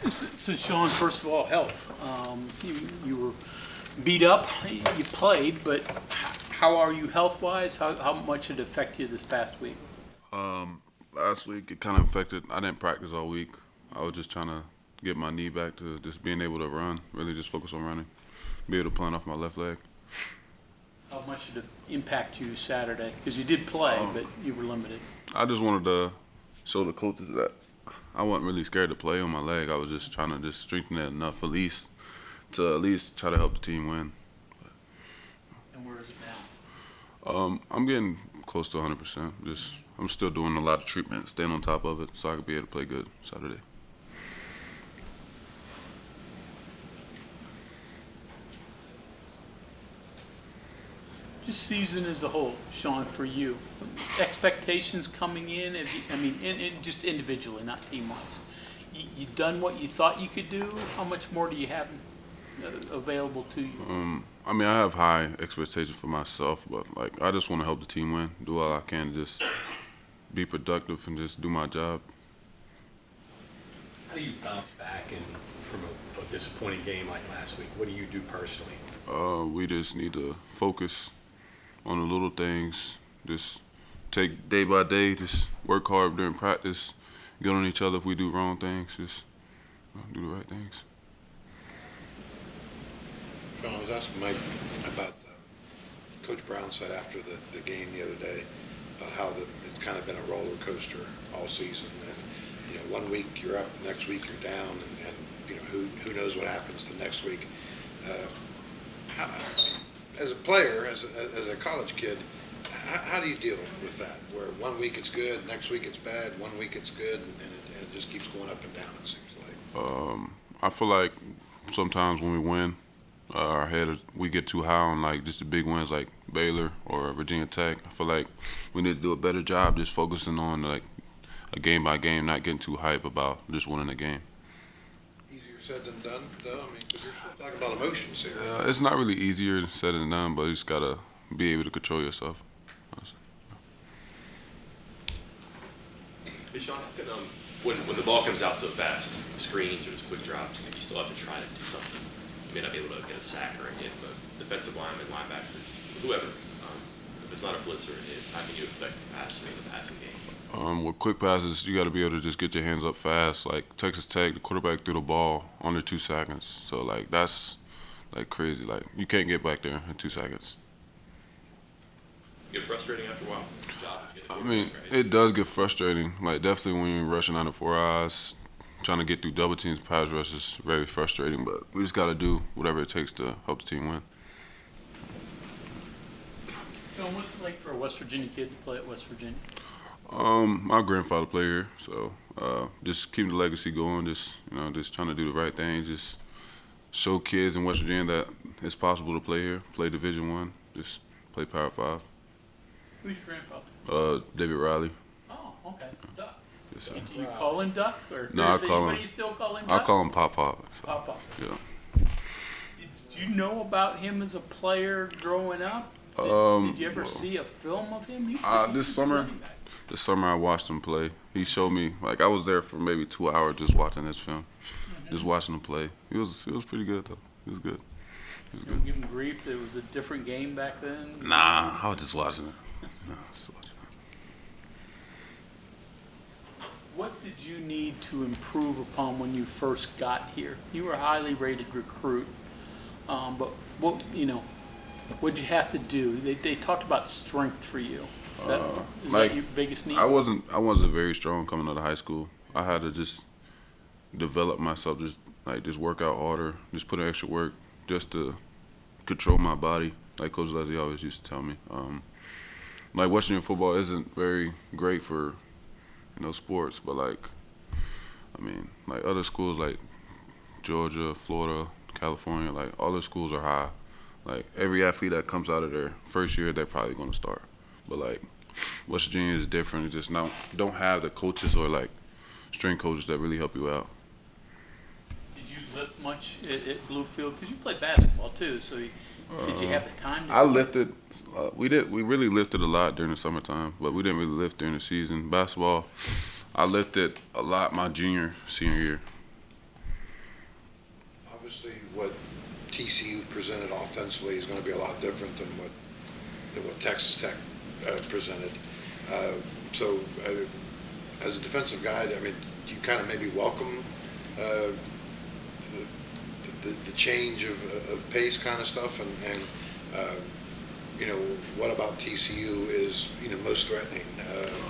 So Sean, first of all, health. You were beat up, you played, but how are you health-wise? How much did it affect you this past week? Last week it kind of affected. I didn't practice all week. I was just trying to get my knee back to just being able to run. Really, just focus on running. Be able to plant off my left leg. How much did it impact you Saturday? Because you did play, but you were limited. I just wanted to show the coaches that I wasn't really scared to play on my leg. I was just trying to just strengthen it enough at least try to help the team win. And where is it now? I'm getting close to 100%. I'm still doing a lot of treatment, staying on top of it, so I could be able to play good Saturday. Just season as a whole, Sean, for you. Expectations coming in, just individually, not team-wise. You done what you thought you could do? How much more do you have available to you? I have high expectations for myself, but I just want to help the team win, do all I can to just be productive and just do my job. How do you bounce back from a disappointing game like last week? What do you do personally? We just need to focus on the little things. Just take day by day. Just work hard during practice. Get on each other if we do wrong things. Just do the right things. Sean, I was asking Mike about Coach Brown said after the game the other day about how it's kind of been a roller coaster all season. And 1 week you're up, the next week you're down, and who knows what happens the next week. As a player, as a college kid, how do you deal with that? Where 1 week it's good, next week it's bad, 1 week it's good, and it just keeps going up and down, it seems like. I feel like sometimes when we win, we get too high on just the big wins like Baylor or Virginia Tech. I feel like we need to do a better job just focusing on a game by game, not getting too hype about just winning a game. Easier said than done, though. Because you're still talking about emotions here. It's not really easier said than done, but you just gotta be able to control yourself. Hey Sean, how can, when the ball comes out so fast, screens or just quick drops, you still have to try to do something. You may not be able to get a sack or a hit, but defensive linemen, linebackers, whoever, if it's not a blitzer, it is. How can you affect the passing game? With quick passes, you got to be able to just get your hands up fast. Like Texas Tech, the quarterback threw the ball under 2 seconds. So that's crazy. You can't get back there in 2 seconds. Get frustrating after a while. It does get frustrating. Definitely when you're rushing under 4 eyes, trying to get through double teams, pass rush is very frustrating. But we just got to do whatever it takes to help the team win. Sean, what's it like for a West Virginia kid to play at West Virginia? My grandfather played here, so just keeping the legacy going. Just trying to do the right thing. Just show kids in West Virginia that it's possible to play here, play Division I, just play Power 5. Who's your grandfather? David Riley. Oh, okay. Duck. Yes, sir. Do you call him Duck, or No, is anybody still call him Duck? I call him Pop. So, Pop. Yeah. Did you know about him as a player growing up? Did you ever see a film of him? This summer I watched him play. He showed me, I was there for maybe 2 hours just watching his film, just watching him play. He was pretty good though. He was good. Don't give him grief. It was a different game back then. Nah, I was just watching it. What did you need to improve upon when you first got here? You were a highly rated recruit, but what'd you have to do? They talked about strength for you. Is that your biggest need? I wasn't very strong coming out of high school. I had to just develop myself, just work out harder, just put in extra work, just to control my body. Like Coach Leslie always used to tell me. West Virginia football isn't very great for sports, but other schools like Georgia, Florida, California, all the schools are high. Every athlete that comes out of their first year, they're probably going to start. But West Virginia is different. It just don't have the coaches or strength coaches that really help you out. Did you lift much at Bluefield? Because you played basketball too, so did you have the time? I lifted. We really lifted a lot during the summertime, but we didn't really lift during the season. Basketball, I lifted a lot my senior year. what TCU presented offensively is going to be a lot different than what Texas Tech presented. So, as a defensive guy, I mean, do you kind of maybe welcome the change of pace kind of stuff, and what about TCU is most threatening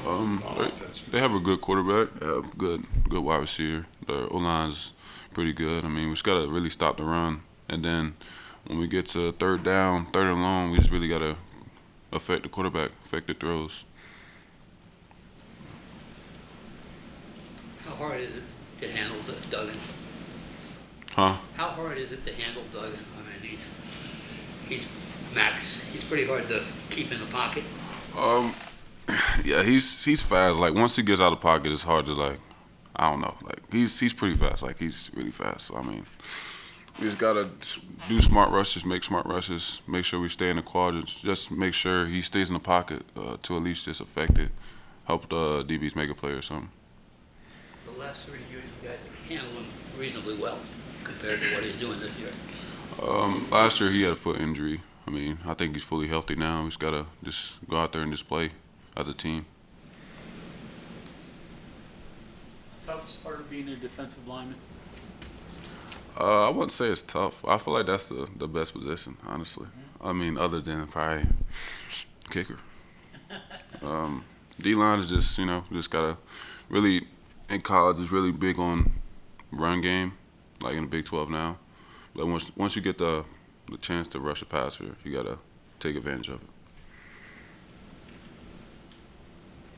on offense? They have a good quarterback, good wide receiver. Their O-line's pretty good. I mean, we just got to really stop the run. And then when we get to third down, third and long, we just really got to affect the quarterback, affect the throws. How hard is it to handle Duggan? Huh? How hard is it to handle Duggan? I mean, he's Max. He's pretty hard to keep in the pocket. Yeah, he's fast. Like once he gets out of the pocket, it's hard to I don't know. Like he's pretty fast. Like he's really fast. So I mean, we just gotta do smart rushes, make smart rushes, make sure we stay in the quadrants. Just make sure he stays in the pocket to at least just affect it, help the DBs make a play or something. The last 3 years, you guys handled him reasonably well compared to what he's doing this year. Last year he had a foot injury. I mean, I think he's fully healthy now. He's got to just go out there and just play as a team. Toughest part of being a defensive lineman? I wouldn't say it's tough. I feel like that's the best position, honestly. I mean, other than probably kicker. D-line is just, just got to really, in college, is really big on run game, like in the Big 12 now. But once you get the chance to rush a passer, you got to take advantage of it.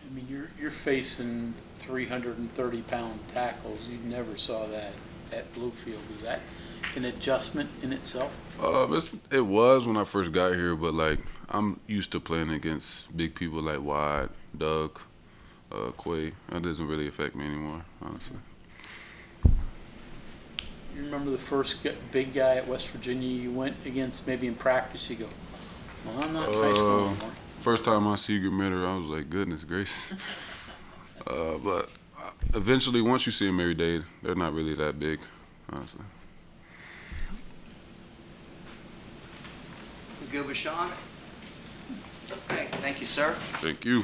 I mean, you're facing 330-pound tackles. You never saw that at Bluefield. Was that an adjustment in itself? It was when I first got here, but I'm used to playing against big people like Wide, Doug, Quay. That doesn't really affect me anymore, honestly. You remember the first big guy at West Virginia you went against, maybe in practice, you go, well, I'm not in high school anymore. First time I see Grimmitter, I was like, goodness gracious. But eventually, once you see them every day, they're not really that big, honestly. We good with Sean? Okay, thank you, sir. Thank you.